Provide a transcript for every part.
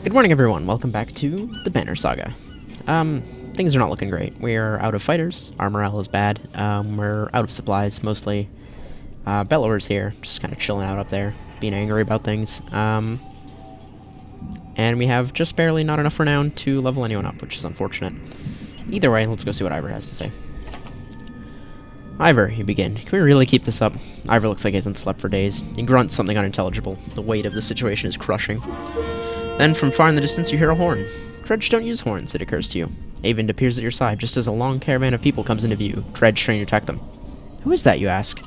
Good morning, everyone. Welcome back to the Banner Saga. Things are not looking great. We are out of fighters. Our morale is bad. We're out of supplies, mostly. Bellower's here, just kind of chilling out up there, being angry about things. And we have just barely not enough renown to level anyone up, which is unfortunate. Either way, let's go see what Ivor has to say. Ivor, you begin. Can we really keep this up? Ivor looks like he hasn't slept for days. He grunts something unintelligible. The weight of the situation is crushing. Then, from far in the distance, you hear a horn. Dredge don't use horns, it occurs to you. Avond appears at your side just as a long caravan of people comes into view. Dredge trying to attack them. Who is that, you ask?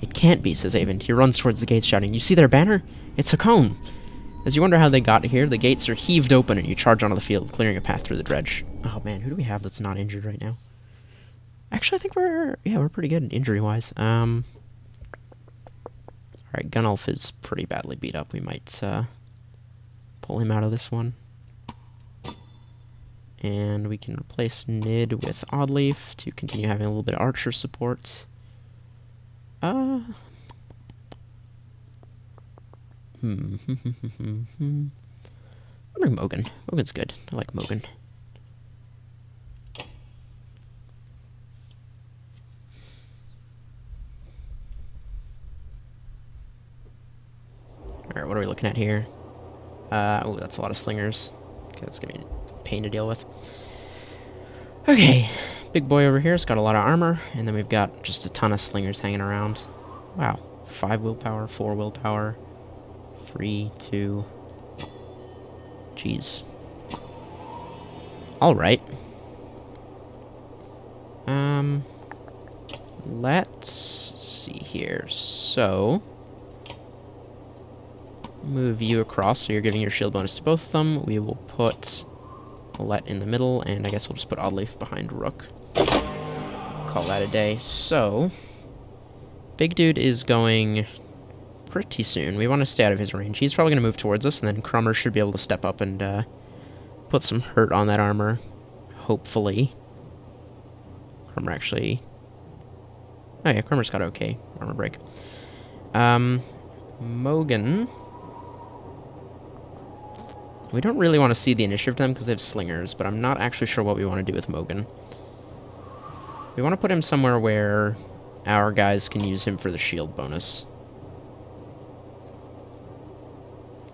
It can't be, says Avond. He runs towards the gates, shouting, You see their banner? It's a cone. As you wonder how they got here, the gates are heaved open and you charge onto the field, clearing a path through the dredge. Oh man, who do we have that's not injured right now? Actually, I think we're pretty good injury-wise. Alright, Gunnulf is pretty badly beat up. We might, pull him out of this one. And we can replace Nid with Oddleaf to continue having a little bit of archer support. I'll bring Mogan. Mogan's good. I like Mogan. Alright, what are we looking at here? Oh, that's a lot of slingers. Okay, that's gonna be a pain to deal with. Okay, big boy over here has got a lot of armor, and then we've got just a ton of slingers hanging around. Wow, 5 willpower, 4 willpower, 3, 2... Jeez. Alright. Let's see here. So... move you across, so you're giving your shield bonus to both of them. We will put Let in the middle, and I guess we'll just put Oddleaf behind Rook. Call that a day. So, big dude is going pretty soon. We want to stay out of his range. He's probably going to move towards us, and then Crummer should be able to step up and put some hurt on that armor. Hopefully. Crummer actually... oh yeah, Crummer's got okay armor break. Mogan... we don't really want to see the initiative to them because they have slingers, but I'm not actually sure what we want to do with Mogan. We want to put him somewhere where our guys can use him for the shield bonus.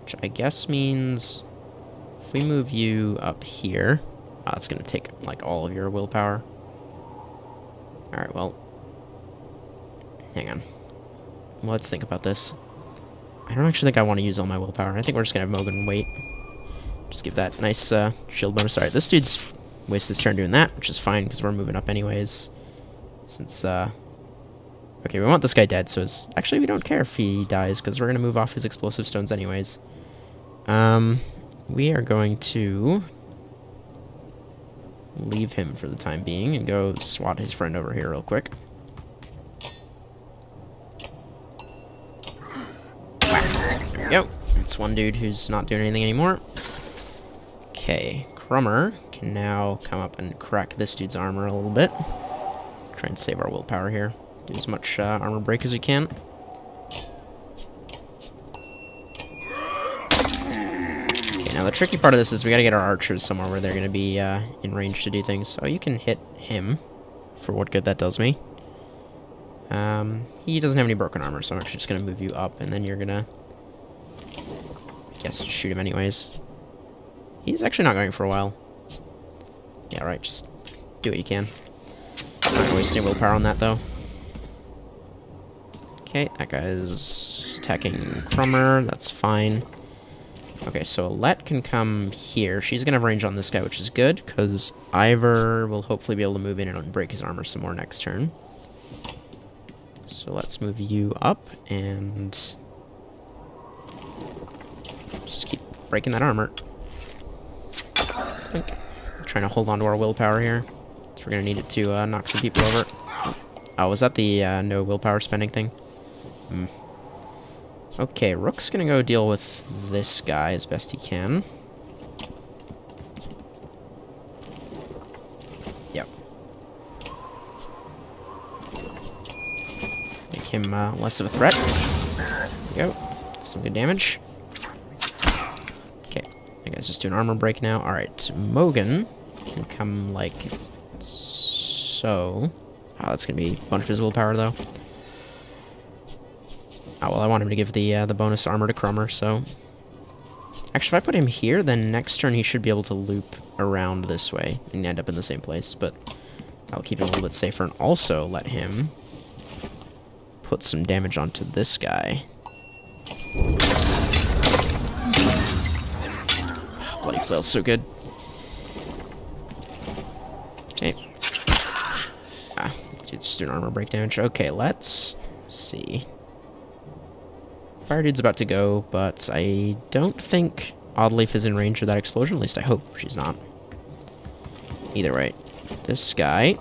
Which I guess means if we move you up here... oh, it's going to take, like, all of your willpower. Alright, well... hang on. Let's think about this. I don't actually think I want to use all my willpower. I think we're just going to have Mogan wait. Just give that nice shield bonus. Alright, this dude's wasted his turn doing that, which is fine, because we're moving up anyways. Since, okay, we want this guy dead, so it's... actually, we don't care if he dies, because we're going to move off his explosive stones anyways. We are going to... leave him for the time being, and go swat his friend over here real quick. Whack. There we go. It's one dude who's not doing anything anymore. Okay, Crummer can now come up and crack this dude's armor a little bit. Try and save our willpower here. Do as much armor break as we can. Okay, now the tricky part of this is we gotta get our archers somewhere where they're gonna be in range to do things. So you can hit him, for what good that does me. He doesn't have any broken armor, so I'm actually just gonna move you up, and then you're gonna... I guess just shoot him anyways. He's actually not going for a while. Yeah, right, just do what you can. Not wasting willpower on that, though. Okay, that guy's attacking Crummer. That's fine. Okay, so Let can come here. She's going to have range on this guy, which is good, because Ivor will hopefully be able to move in and break his armor some more next turn. So let's move you up, and... just keep breaking that armor. I'm trying to hold on to our willpower here. So we're going to need it to knock some people over. Oh, was that the no willpower spending thing? Okay, Rook's going to go deal with this guy as best he can. Yep. Make him less of a threat. There we go. Some good damage. guy's just doing armor break now. Alright, Mogan can come like so. Oh, that's gonna be a bunch of his willpower though. Oh well, I want him to give the bonus armor to Crummer, so. Actually, if I put him here, then next turn he should be able to loop around this way and end up in the same place, but I'll keep it a little bit safer and also let him put some damage onto this guy. Bloody flail's so good. Okay. Ah, it's just doing armor break damage. Okay, let's see. Fire dude's about to go, but I don't think Oddleaf is in range of that explosion. At least I hope she's not. Either way, this guy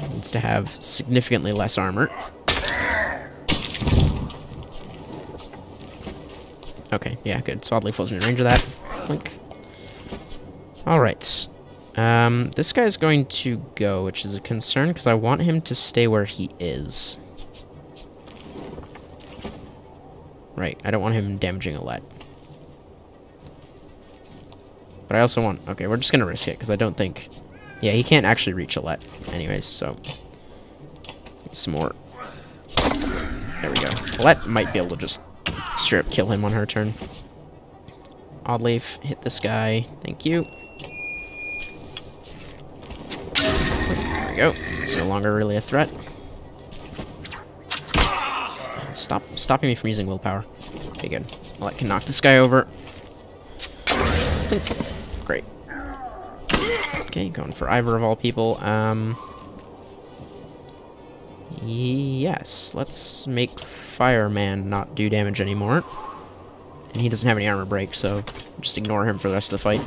needs to have significantly less armor. Okay, yeah, good. So Oddleaf wasn't in range of that. Blink. Alright. This guy's going to go, which is a concern, because I want him to stay where he is. Right, I don't want him damaging Alette. But I also want... Okay, we're just going to risk it, because I don't think... Yeah, he can't actually reach Alette anyways, so... Some more. There we go. Alette might be able to just straight up kill him on her turn. Oddleaf, hit this guy. Thank you. There we go. It's no longer really a threat. Stopping me from using willpower. Okay, good. Well, I can knock this guy over. Great. Okay, going for Ivor of all people. Yes, let's make Fireman not do damage anymore. And he doesn't have any armor break, so just ignore him for the rest of the fight.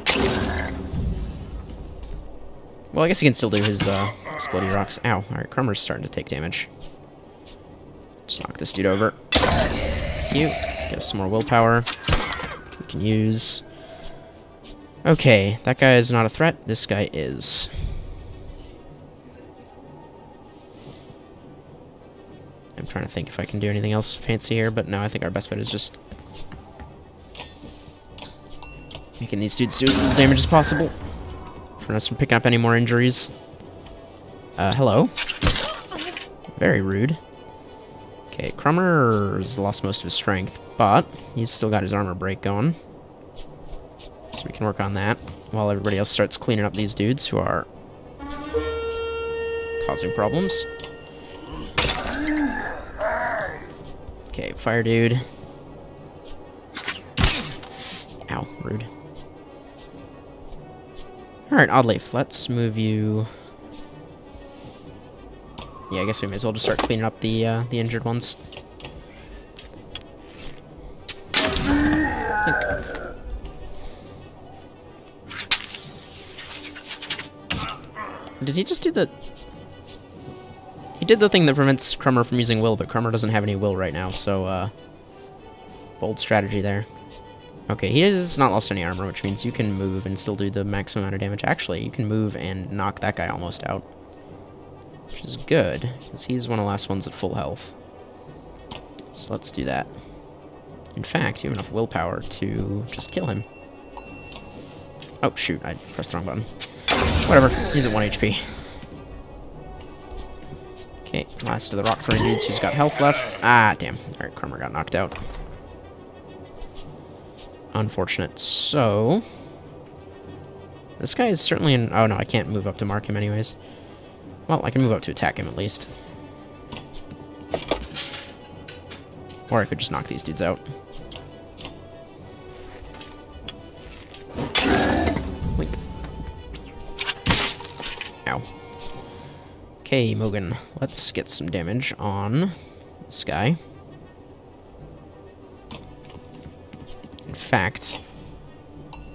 Well, I guess he can still do his exploding rocks. Ow, alright, Crummer's starting to take damage. Just knock this dude over. Thank you. Get us some more willpower. We can use... Okay, that guy is not a threat. This guy is. I'm trying to think if I can do anything else fancy here, but no, I think our best bet is just making these dudes do as little damage as possible. Prevent us from picking up any more injuries. Hello. Very rude. Okay, Crummer's lost most of his strength, but he's still got his armor break going. So we can work on that while everybody else starts cleaning up these dudes who are causing problems. Okay, fire dude. Ow, rude. Alright, Oddleaf, let's move you... Yeah, I guess we may as well just start cleaning up the injured ones. Did he just do the... He did the thing that prevents Crummer from using will, but Crummer doesn't have any will right now, so, bold strategy there. Okay, he has not lost any armor, which means you can move and still do the maximum amount of damage. Actually, you can move and knock that guy almost out. Which is good, because he's one of the last ones at full health. So let's do that. In fact, you have enough willpower to just kill him. Oh, shoot, I pressed the wrong button. Whatever, he's at 1 HP. Okay, last of the rock throwing dudes who's got health left. Ah, damn. Alright, Crummer got knocked out. Unfortunate. So... This guy is certainly in... Oh, no, I can't move up to mark him anyways. Well, I can move up to attack him at least. Or I could just knock these dudes out. Wink. Ow. Okay, Mogan. Let's get some damage on this guy. In fact,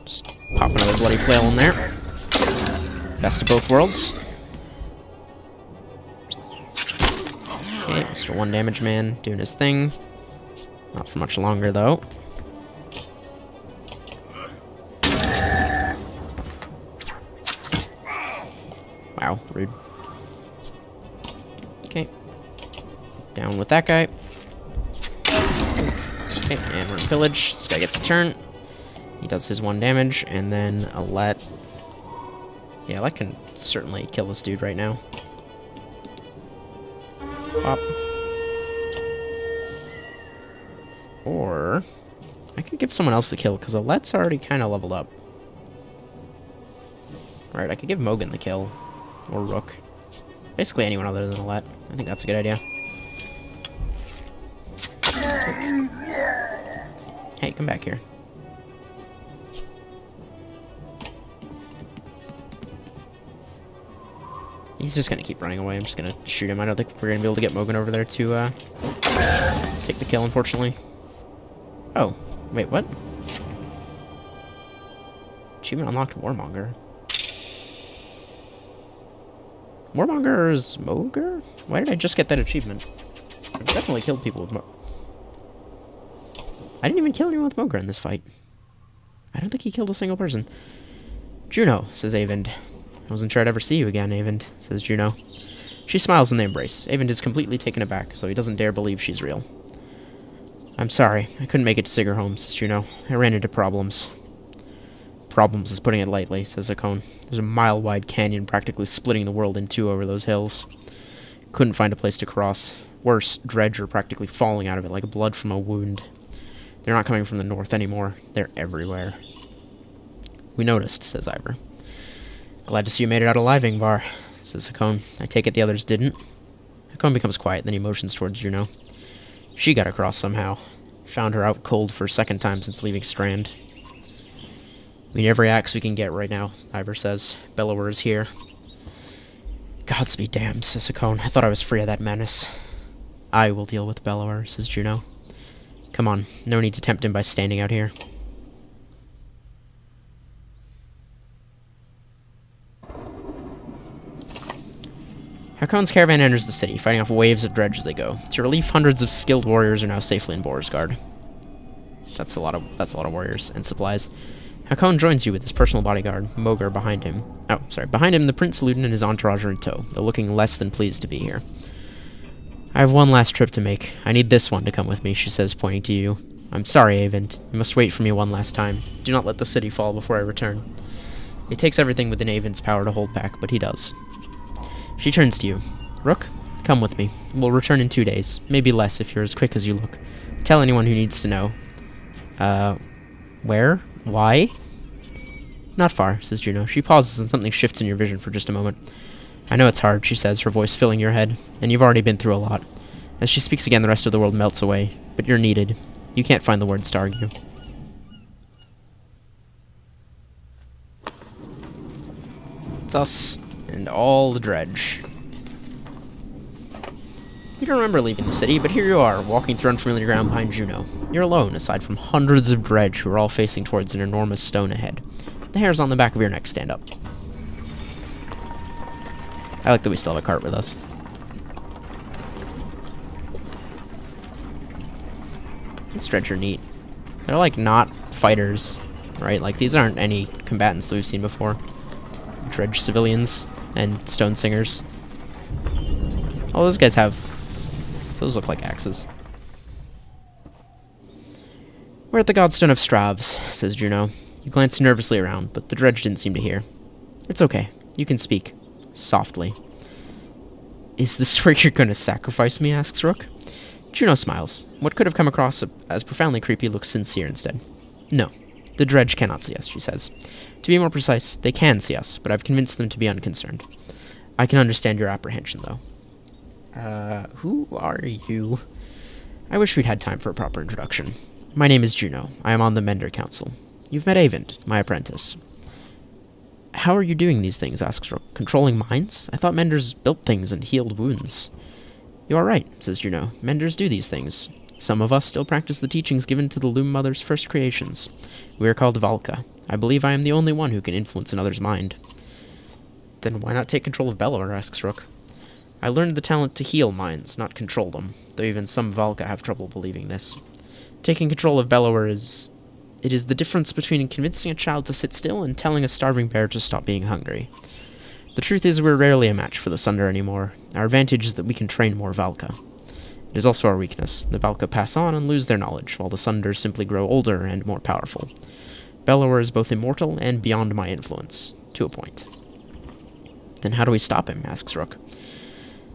just pop another bloody flail in there. Best of both worlds. Okay, Mr. One Damage Man doing his thing. Not for much longer, though. Wow, rude. Okay. Down with that guy. Okay, and we're in pillage. This guy gets a turn. He does his 1 damage, and then Alette... Yeah, Alette can certainly kill this dude right now. Pop. Or... I could give someone else the kill, because Alette's already kind of leveled up. Alright, I could give Mogan the kill. Or Rook. Basically anyone other than Alette. I think that's a good idea. Hey, come back here. He's just gonna keep running away. I'm just gonna shoot him. I don't think we're gonna be able to get Mogan over there to take the kill, unfortunately. Oh, wait, what? Achievement unlocked Warmonger. Warmonger's Moger? Why did I just get that achievement? I've definitely killed people with I didn't even kill anyone with Moger in this fight. I don't think he killed a single person. Juno, says Avend. I wasn't sure I'd ever see you again, Avend, says Juno. She smiles and they embrace. Avend is completely taken aback, so he doesn't dare believe she's real. I'm sorry, I couldn't make it to Sigurd home, says Juno. I ran into problems. Problems is putting it lightly, says Akon. There's a mile-wide canyon practically splitting the world in two over those hills. Couldn't find a place to cross. Worse, dredge are practically falling out of it like blood from a wound. They're not coming from the north anymore. They're everywhere. We noticed, says Ivor. Glad to see you made it out alive, Ingvar, says Hakon. I take it the others didn't. Hakon becomes quiet, then he motions towards Juno. She got across somehow. Found her out cold for a second time since leaving Strand. We need every axe we can get right now, Ivor says. Bellower is here. Gods be damned, says Hakon. I thought I was free of that menace. I will deal with Bellower, says Juno. Come on, no need to tempt him by standing out here. Hakon's caravan enters the city, fighting off waves of dredge as they go. To relief, hundreds of skilled warriors are now safely in Borisgard. That's a lot of warriors and supplies. Hakon joins you with his personal bodyguard, Moger, behind him. Oh, sorry. Behind him, the Prince Luden and his entourage are in tow, though looking less than pleased to be here. I have one last trip to make. I need this one to come with me, she says, pointing to you. I'm sorry, Avend. You must wait for me one last time. Do not let the city fall before I return. It takes everything within Avend's power to hold back, but he does. She turns to you. Rook, come with me. We'll return in 2 days. Maybe less if you're as quick as you look. Tell anyone who needs to know. Where? Why? Not far, says Juno. She pauses and something shifts in your vision for just a moment. I know it's hard, she says, her voice filling your head, and you've already been through a lot. As she speaks again, the rest of the world melts away, but you're needed. You can't find the words to argue. It's us and all the dredge. You don't remember leaving the city, but here you are, walking through unfamiliar ground behind Juno. You're alone, aside from hundreds of dredge who are all facing towards an enormous stone ahead. The hairs on the back of your neck stand up. I like that we still have a cart with us. These dredge are neat. They're like not fighters, right? Like these aren't any combatants that we've seen before. Dredge civilians and stone singers. Oh, those guys have... Those look like axes. We're at the Godstone of Stravs, says Juno. You glance nervously around, but the dredge didn't seem to hear. It's okay. You can speak. Softly. Is this where you're gonna sacrifice me? Asks Rook. Juno smiles. What could have come across as profoundly creepy looks sincere instead. No. The dredge cannot see us, she says. To be more precise, they can see us, but I've convinced them to be unconcerned. I can understand your apprehension, though. Who are you? I wish we'd had time for a proper introduction. My name is Juno. I am on the Mender Council. You've met Avend, my apprentice. How are you doing these things, asks Rook. Controlling minds? I thought Menders built things and healed wounds. You are right, says Juno. Menders do these things. Some of us still practice the teachings given to the Loom Mother's first creations. We are called Valka. I believe I am the only one who can influence another's mind. Then why not take control of Bellower, asks Rook. I learned the talent to heal minds, not control them, though even some Valka have trouble believing this. Taking control of Bellower is... It is the difference between convincing a child to sit still and telling a starving bear to stop being hungry. The truth is we're rarely a match for the Sunder anymore. Our advantage is that we can train more Valka. It is also our weakness. The Valka pass on and lose their knowledge, while the Sunders simply grow older and more powerful. Bellower is both immortal and beyond my influence, to a point. Then how do we stop him, asks Rook.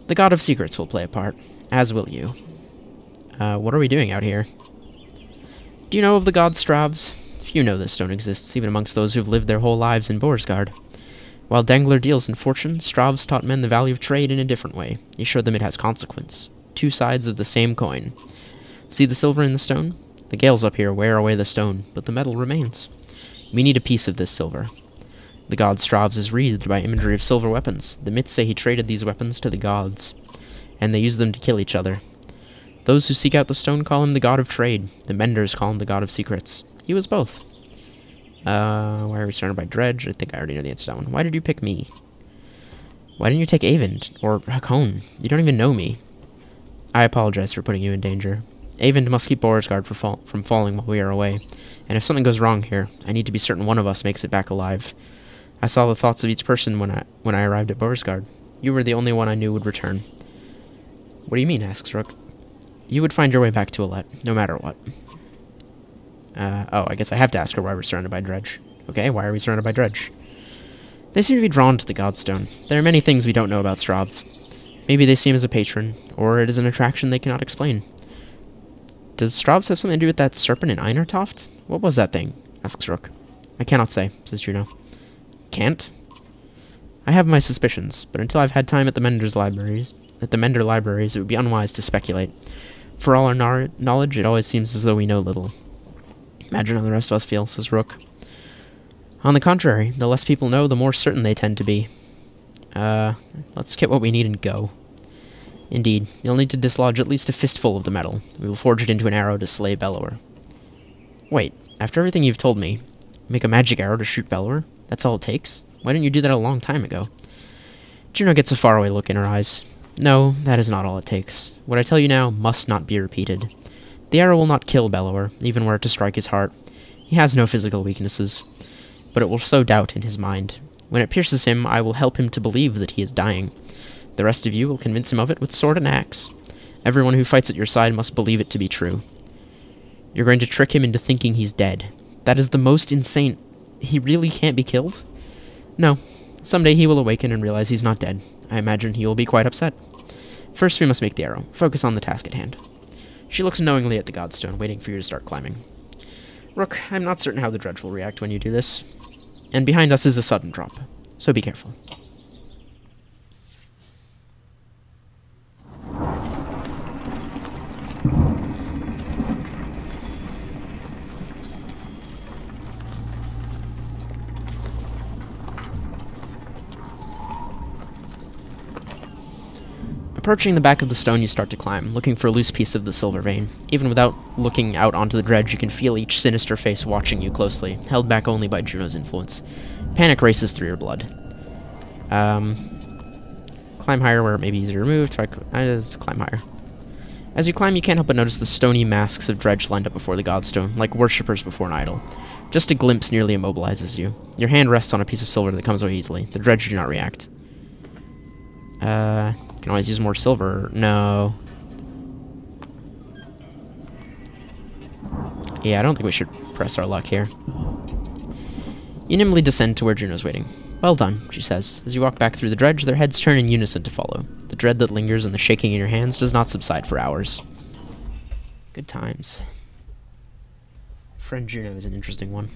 The God of Secrets will play a part, as will you. What are we doing out here? Do you know of the god Stravs? Few know this stone exists, even amongst those who've lived their whole lives in Borsgard. While Dangler deals in fortune, Stravs taught men the value of trade in a different way. He showed them it has consequence. Two sides of the same coin. See the silver in the stone? The gales up here wear away the stone, but the metal remains. We need a piece of this silver. The god Stravs is wreathed by imagery of silver weapons. The myths say he traded these weapons to the gods, and they used them to kill each other. Those who seek out the stone call him the god of trade. The menders call him the god of secrets. He was both. Why are we surrounded by Dredge? I think I already know the answer to that one. Why did you pick me? Why didn't you take Avend? Or Hakon? You don't even know me. I apologize for putting you in danger. Avend must keep Borisgard from falling while we are away. And if something goes wrong here, I need to be certain one of us makes it back alive. I saw the thoughts of each person when I arrived at Borisgard. You were the only one I knew would return. What do you mean? Asks Rook. You would find your way back to Alette, no matter what. Oh, I guess I have to ask her why we're surrounded by Dredge. Okay, why are we surrounded by Dredge? They seem to be drawn to the Godstone. There are many things we don't know about Strav. Maybe they see him as a patron, or it is an attraction they cannot explain. Does Stravs have something to do with that serpent in Einertoft? What was that thing? Asks Rook. I cannot say, says Juno. Can't? I have my suspicions, but until I've had time at the Mender libraries, it would be unwise to speculate. For all our knowledge, it always seems as though we know little. Imagine how the rest of us feel, says Rook. On the contrary, the less people know, the more certain they tend to be. Let's get what we need and go. Indeed, you'll need to dislodge at least a fistful of the metal. We will forge it into an arrow to slay Bellower. Wait, after everything you've told me, make a magic arrow to shoot Bellower? That's all it takes? Why didn't you do that a long time ago? Juno gets a faraway look in her eyes. No, that is not all it takes. What I tell you now must not be repeated. The arrow will not kill Bellower, even were it to strike his heart. He has no physical weaknesses, but it will sow doubt in his mind. When it pierces him, I will help him to believe that he is dying. The rest of you will convince him of it with sword and axe. Everyone who fights at your side must believe it to be true. You're going to trick him into thinking he's dead. That is the most insane... He really can't be killed? No. Someday he will awaken and realize he's not dead. I imagine he will be quite upset. First, we must make the arrow. Focus on the task at hand. She looks knowingly at the Godstone, waiting for you to start climbing. Rook, I'm not certain how the Dredge will react when you do this. And behind us is a sudden drop, so be careful. Approaching the back of the stone, you start to climb, looking for a loose piece of the silver vein. Even without looking out onto the Dredge, you can feel each sinister face watching you closely, held back only by Juno's influence. Panic races through your blood. Climb higher where it may be easier to move. Just climb higher. As you climb, you can't help but notice the stony masks of Dredge lined up before the Godstone, like worshippers before an idol. Just a glimpse nearly immobilizes you. Your hand rests on a piece of silver that comes away easily. The Dredge do not react. Can always use more silver. No. Yeah, I don't think we should press our luck here. You nimbly descend to where Juno's waiting. Well done, she says. As you walk back through the Dredge, their heads turn in unison to follow. The dread that lingers and the shaking in your hands does not subside for hours. Good times. Friend Juno is an interesting one.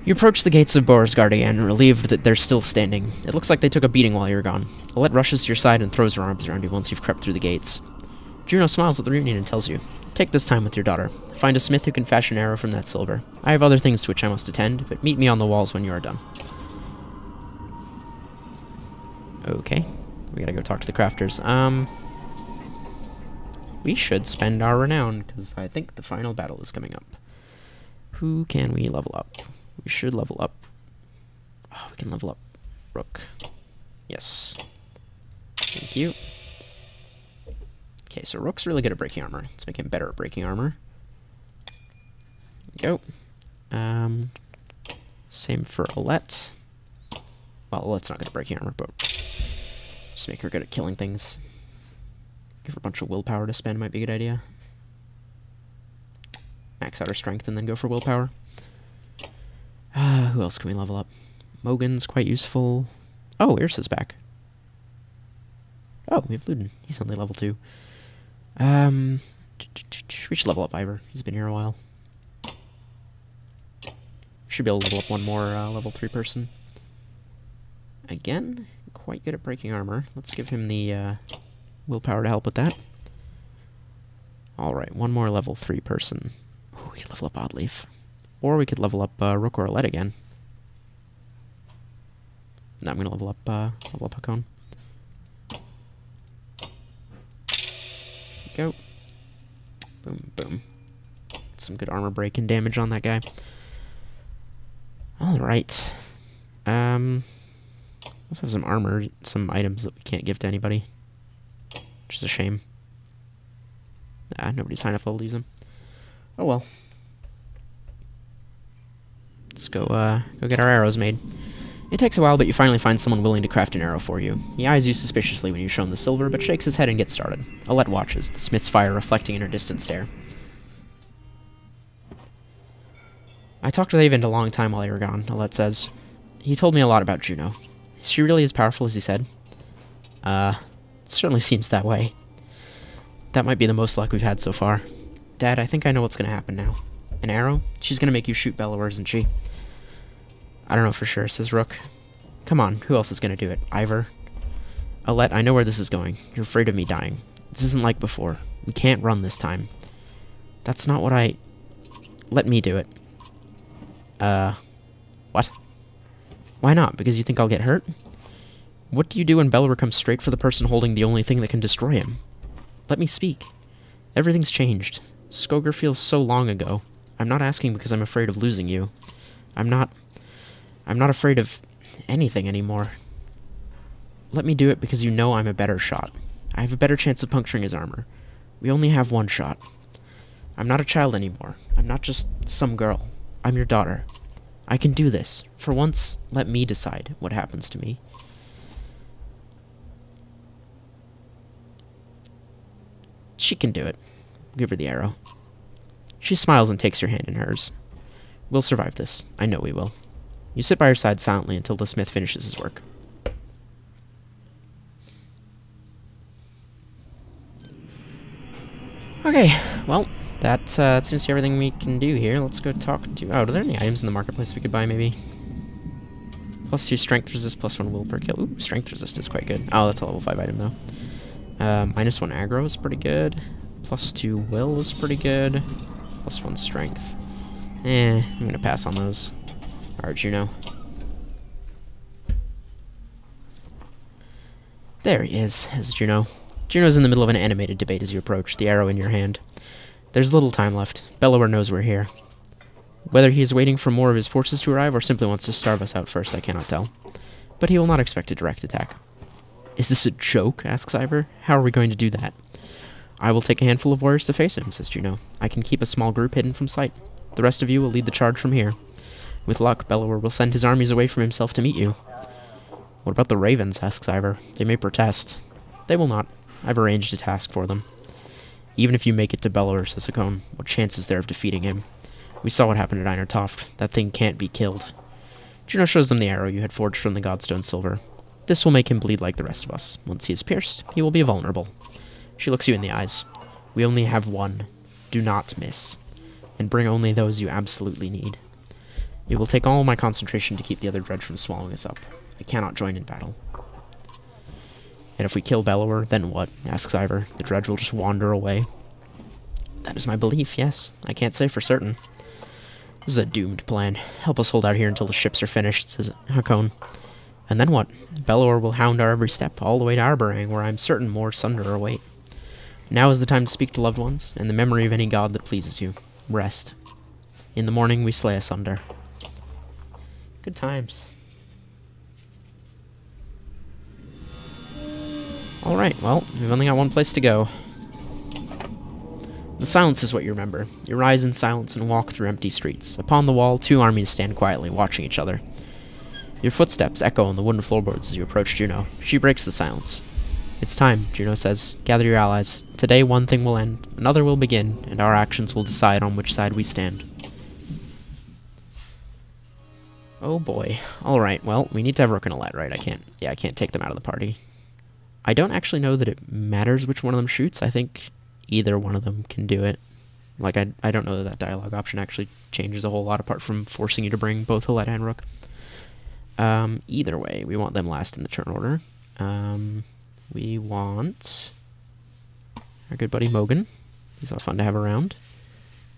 You approach the gates of Borisgard again, relieved that they're still standing. It looks like they took a beating while you were gone. Alette rushes to your side and throws her arms around you once you've crept through the gates. Juno smiles at the reunion and tells you, take this time with your daughter. Find a smith who can fashion an arrow from that silver. I have other things to which I must attend, but meet me on the walls when you are done. Okay. We gotta go talk to the crafters. We should spend our renown, because I think the final battle is coming up. Who can we level up? We should level up. Oh, we can level up Rook. Yes. Thank you. Okay, so Rook's really good at breaking armor. Let's make him better at breaking armor. There we go. Same for Alette. Well, Alette's not good at breaking armor, but just make her good at killing things. Give her a bunch of willpower to spend might be a good idea. Max out her strength and then go for willpower. Who else can we level up? Mogan's quite useful. Oh, Ursa's back. Oh, we have Luden. He's only level 2. We should level up Ivor. He's been here a while. Should be able to level up one more level 3 person. Again, quite good at breaking armor. Let's give him the willpower to help with that. Alright, one more level 3 person. Ooh, we could level up Oddleaf. Or we could level up Rook or Alette again. Now I'm going to level up Hakon. Go. Boom, boom. Some good armor breaking damage on that guy. Alright. Also have some armor, some items that we can't give to anybody. Which is a shame. Nobody's high enough level to use them. Oh well. Let's go get our arrows made. It takes a while, but you finally find someone willing to craft an arrow for you. He eyes you suspiciously when you show him the silver, but shakes his head and gets started. Alette watches, the smith's fire reflecting in her distant stare. I talked with Avent a long time while you were gone, Alette says. He told me a lot about Juno. Is she really as powerful as he said? It certainly seems that way. That might be the most luck we've had so far. Dad, I think I know what's going to happen now. An arrow? She's going to make you shoot Bellower, isn't she? I don't know for sure, says Rook. Come on, who else is going to do it? Ivor? Alette, I know where this is going. You're afraid of me dying. This isn't like before. We can't run this time. That's not what I... Let me do it. What? Why not? Because you think I'll get hurt? What do you do when Bellower comes straight for the person holding the only thing that can destroy him? Let me speak. Everything's changed. Skoger feels so long ago. I'm not asking because I'm afraid of losing you. I'm not afraid of anything anymore. Let me do it because you know I'm a better shot. I have a better chance of puncturing his armor. We only have one shot. I'm not a child anymore. I'm not just some girl. I'm your daughter. I can do this. For once, let me decide what happens to me. She can do it. Give her the arrow. She smiles and takes your hand in hers. We'll survive this. I know we will. You sit by her side silently until the smith finishes his work. Okay, well, that seems to be everything we can do here. Let's go talk to... Oh, are there any items in the marketplace we could buy, maybe? +2 strength resist, +1 will per kill. Ooh, strength resist is quite good. Oh, that's a level 5 item, though. -1 aggro is pretty good. +2 will is pretty good. +1 strength. I'm gonna pass on those. Alright, Juno. There he is Juno. Juno's in the middle of an animated debate as you approach, the arrow in your hand. There's little time left. Bellower knows we're here. Whether he is waiting for more of his forces to arrive or simply wants to starve us out first, I cannot tell. But he will not expect a direct attack. Is this a joke? Asks Ivor. How are we going to do that? I will take a handful of warriors to face him, says Juno. I can keep a small group hidden from sight. The rest of you will lead the charge from here. With luck, Bellower will send his armies away from himself to meet you. What about the ravens? Asks Ivor. They may protest. They will not. I've arranged a task for them. Even if you make it to Bellower, says Hakon, what chance is there of defeating him? We saw what happened at Einertoft. That thing can't be killed. Juno shows them the arrow you had forged from the Godstone silver. This will make him bleed like the rest of us. Once he is pierced, he will be vulnerable. She looks you in the eyes. We only have one. Do not miss. And bring only those you absolutely need. It will take all my concentration to keep the other dredge from swallowing us up. I cannot join in battle. And if we kill Bellower, then what? Asks Ivor. The dredge will just wander away. That is my belief, yes. I can't say for certain. This is a doomed plan. Help us hold out here until the ships are finished, says Hakon. And then what? Bellower will hound our every step, all the way to Arborang, where I am certain more sunder await. Now is the time to speak to loved ones, and the memory of any god that pleases you. Rest. In the morning we slay asunder. Good times. Alright, well, we've only got one place to go. The silence is what you remember. You rise in silence and walk through empty streets. Upon the wall, 2 armies stand quietly, watching each other. Your footsteps echo on the wooden floorboards as you approach Juno. She breaks the silence. It's time, Juno says. Gather your allies. Today one thing will end, another will begin, and our actions will decide on which side we stand. Oh boy. Alright, well, we need to have Rook and Alette, right? I can't take them out of the party. I don't actually know that it matters which one of them shoots. I think either one of them can do it. Like, I don't know that that dialogue option actually changes a whole lot apart from forcing you to bring both Alette and Rook. Either way, we want them last in the turn order. We want our good buddy Mogan. He's all fun to have around.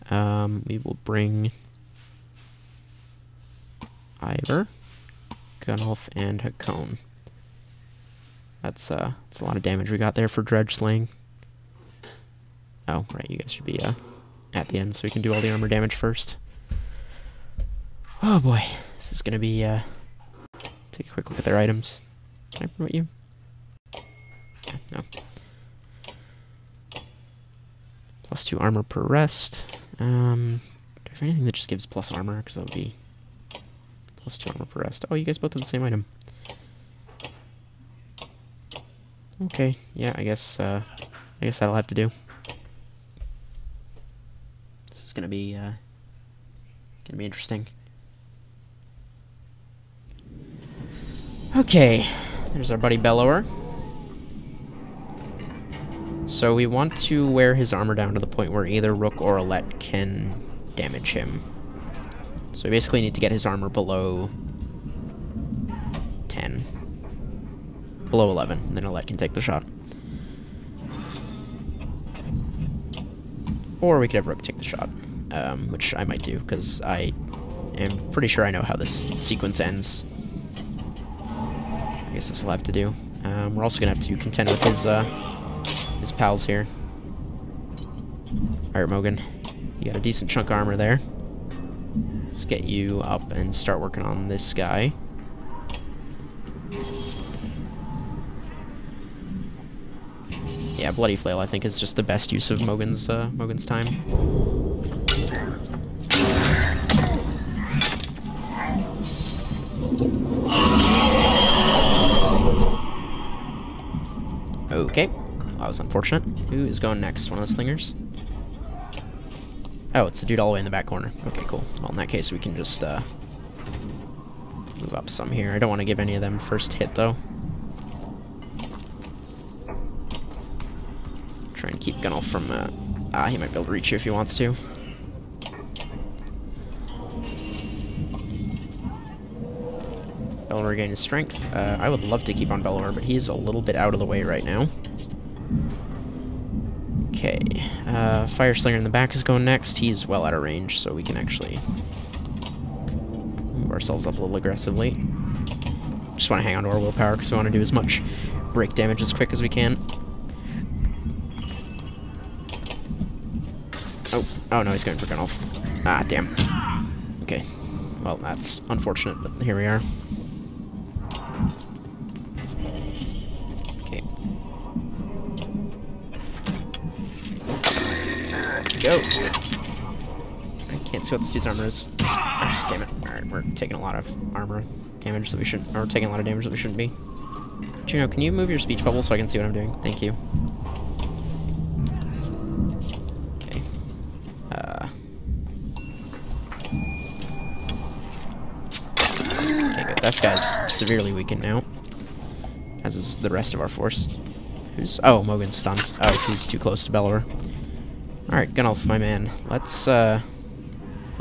We will bring Ivor, Gunolf, and Hakon. That's a lot of damage we got there for Dredge slaying. Oh, right, you guys should be at the end so we can do all the armor damage first. Oh boy, this is gonna be take a quick look at their items. Can I promote you? Yeah, no. +2 armor per rest. Do I have anything that just gives plus armor? Because that would be +2 armor per rest. Oh, you guys both have the same item. Okay, yeah, I guess that'll have to do. This is gonna be interesting. Okay, there's our buddy Bellower. So we want to wear his armor down to the point where either Rook or Alette can damage him. So we basically need to get his armor below 10. Below 11, and then Alette can take the shot. Or we could have Rook take the shot, which I might do, because I am pretty sure I know how this sequence ends. I guess this will have to do. We're also going to have to contend with his pals here. Alright, Mogan. You got a decent chunk of armor there. Let's get you up and start working on this guy. Yeah, Bloody Flail, I think, is just the best use of Mogan's time. Okay, that was unfortunate. Who is going next? One of the slingers? Oh, it's the dude all the way in the back corner. Okay, cool. Well, in that case, we can just move up some here. I don't want to give any of them first hit, though. Try and keep Gunolf from... he might be able to reach you if he wants to. Bellower gain his strength. I would love to keep on Bellower, but he's a little bit out of the way right now. Okay. Fire Slinger in the back is going next. He's well out of range, so we can actually move ourselves up a little aggressively. Just want to hang on to our willpower because we want to do as much break damage as quick as we can. Oh no, he's going for Gunolf. Ah, damn. Okay. Well, that's unfortunate, but here we are. Okay. Go. I can't see what this dude's armor is. Ah, damn it. Alright, we're taking a lot of armor damage that we shouldn't, or taking a lot of damage that we shouldn't be. Juno, can you move your speech bubble so I can see what I'm doing? Thank you. This guy's severely weakened now, as is the rest of our force. Who's... Oh, Mogan's stunned. Oh, he's too close to Bellower. Alright, Gunolf, my man. Let's, put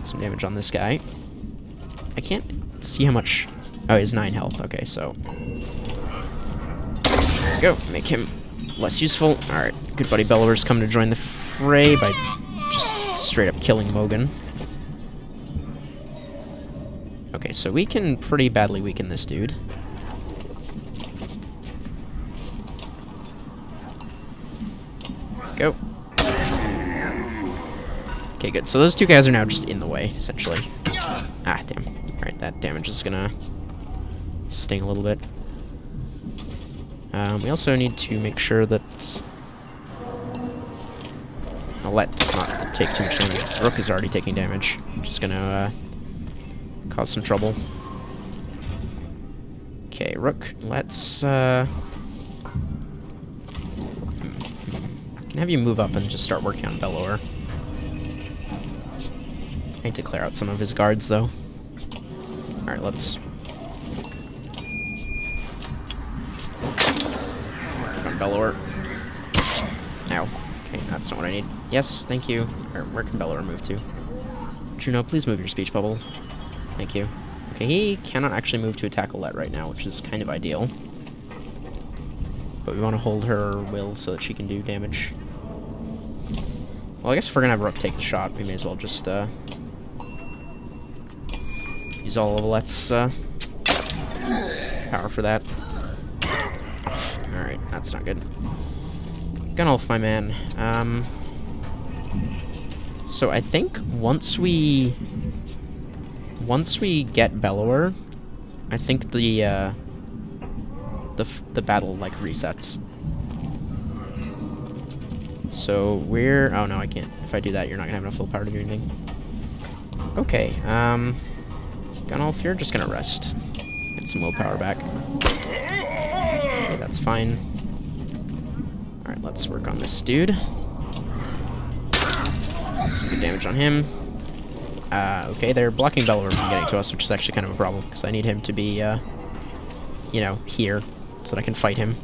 some damage on this guy. I can't see how much... Oh, he has 9 health. Okay, so... There we go. Make him less useful. Alright, good buddy Bellower's come to join the fray by just straight up killing Mogan. Okay, so we can pretty badly weaken this dude. Go. Okay, good. So those two guys are now just in the way, essentially. Ah, damn. Alright, that damage is gonna sting a little bit. We also need to make sure that Alette does not take too much damage, because Rook is already taking damage. Just gonna, cause some trouble. Okay, Rook, let's, can have you move up and just start working on Bellower. I need to clear out some of his guards, though. Alright, let's... Run Bellower. Ow. Okay, that's not what I need. Yes, thank you. Where can Bellower move to? Juno, please move your speech bubble. Thank you. Okay, he cannot actually move to attack Olette right now, which is kind of ideal. But we want to hold her will so that she can do damage. Well, I guess if we're gonna have Rook take the shot, we may as well just, use all of Olette's, power for that. Alright, that's not good. Gunolf, my man. So I think once we get Bellower, I think the battle, like, resets. So we're... Oh, no, I can't. If I do that, you're not gonna have enough full power to do anything. Okay, Gunolf, you're just gonna rest. Get some willpower back. Okay, that's fine. Alright, let's work on this dude. Some good damage on him. Okay, they're blocking Bellower from getting to us, which is actually kind of a problem, because I need him to be, you know, here, so that I can fight him.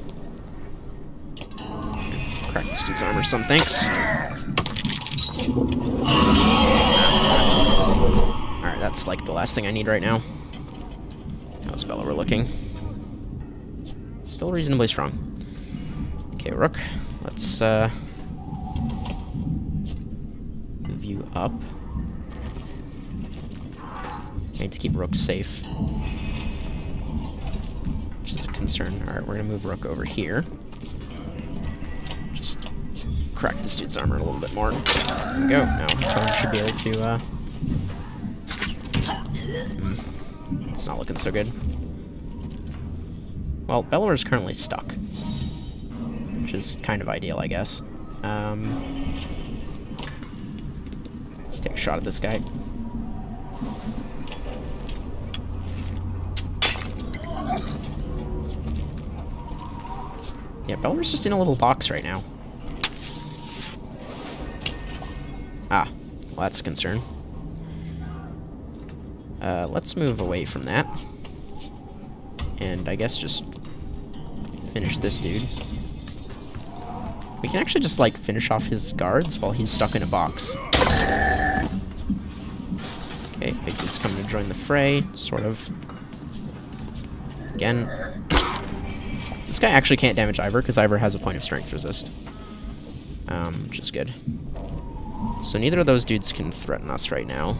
Crack this dude's armor some, thanks. Alright, that's like the last thing I need right now. How's Bellower looking? Still reasonably strong. Okay, Rook. Let's, move you up. I need to keep Rook safe. Which is a concern. Alright, we're gonna move Rook over here. Just crack this dude's armor a little bit more. There we go. Now, Tone should be able to, it's not looking so good. Well, Bellower's currently stuck. Which is kind of ideal, I guess. Let's take a shot at this guy. Yeah, Bellower's just in a little box right now. Ah, well, that's a concern. Let's move away from that. And I guess just finish this dude. We can actually just, like, finish off his guards while he's stuck in a box. Okay, big dude's coming to join the fray, sort of. Again. This guy actually can't damage Ivor, because Ivor has a point of strength resist. Which is good. So neither of those dudes can threaten us right now.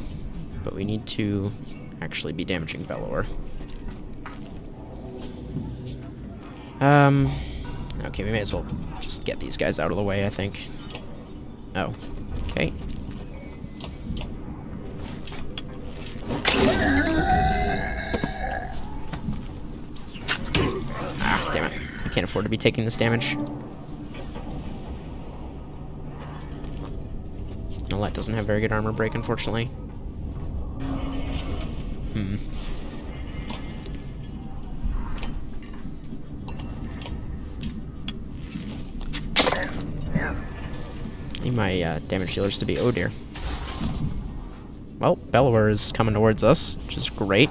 But we need to actually be damaging Bellower. Okay, we may as well just get these guys out of the way, I think. Oh, okay. Ah, damn it. I can't afford to be taking this damage. Olette doesn't have very good armor break, unfortunately. I need my damage dealers to be... Oh dear. Well, Bellower is coming towards us, which is great.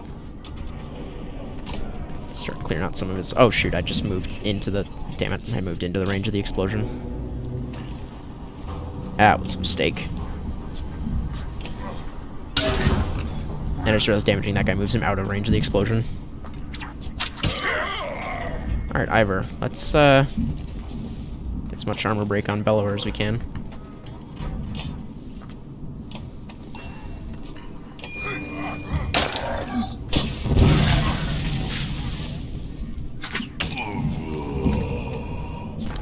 Start clearing out some of his... Oh shoot, I just moved into the... Damn it, I moved into the range of the explosion. That was a mistake. And I just realized damaging that guy moves him out of range of the explosion. Alright, Ivor, let's get as much armor break on Bellower as we can.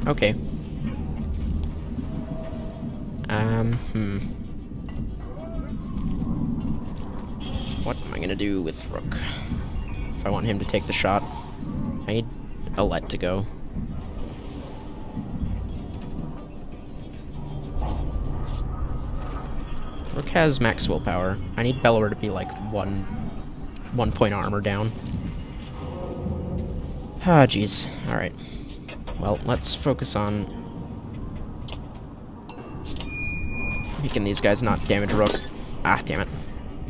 Okay. What am I gonna do with Rook? If I want him to take the shot, I need Olette to go. Rook has max willpower. I need Bellower to be like one point armor down. Ah, jeez. Alright. Well, let's focus on making these guys not damage Rook. Ah, damn it.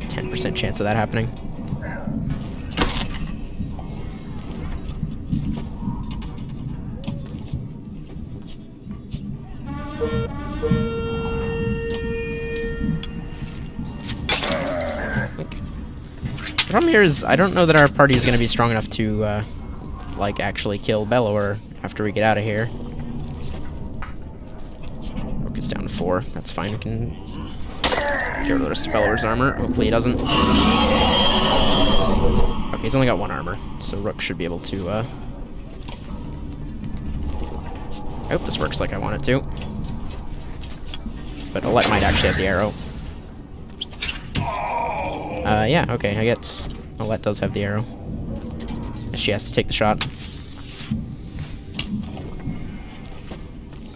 10% chance of that happening. The problem here is I don't know that our party is going to be strong enough to, like, actually kill Bellower after we get out of here. Rook is down to 4. That's fine. We can get rid of the rest of Bellower's armor. Hopefully he doesn't. Okay, he's only got 1 armor, so Rook should be able to, I hope this works like I want it to. But Alette might actually have the arrow. Yeah, okay, I guess Alette does have the arrow. She has to take the shot.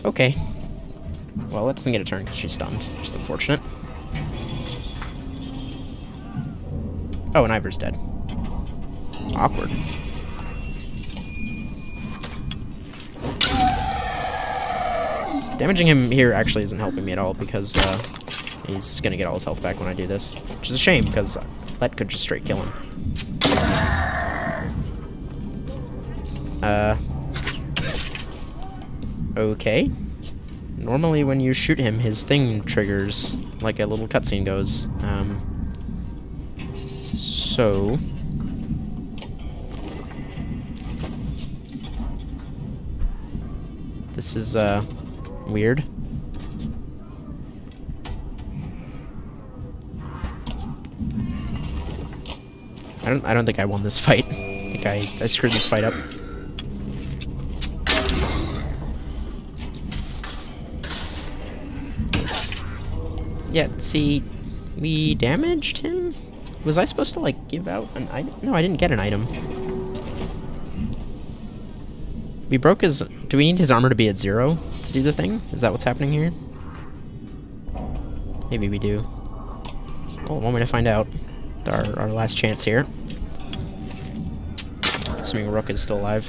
Okay. Well, Alette doesn't get a turn because she's stunned, which is unfortunate. Oh, and Ivor's dead. Awkward. Damaging him here actually isn't helping me at all because he's gonna get all his health back when I do this, which is a shame because Alette could just straight kill him. Okay. Normally when you shoot him, his thing triggers, like a little cutscene goes. So... This is, weird. I don't think I won this fight. I think I screwed this fight up. Yeah, see, we damaged him? Was I supposed to, like, give out an item? No, I didn't get an item. We broke his... Do we need his armor to be at 0 to do the thing? Is that what's happening here? Maybe we do. Well, one way to find out. Our last chance here. Assuming Rook is still alive.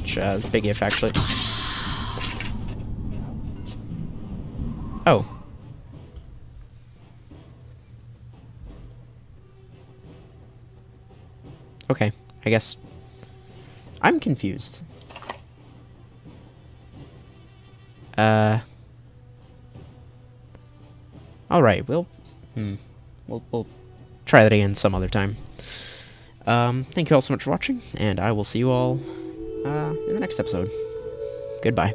Which, big if, actually. Oh. Okay, I guess... I'm confused. Alright, we'll try that again some other time. Thank you all so much for watching, and I will see you all in the next episode. Goodbye.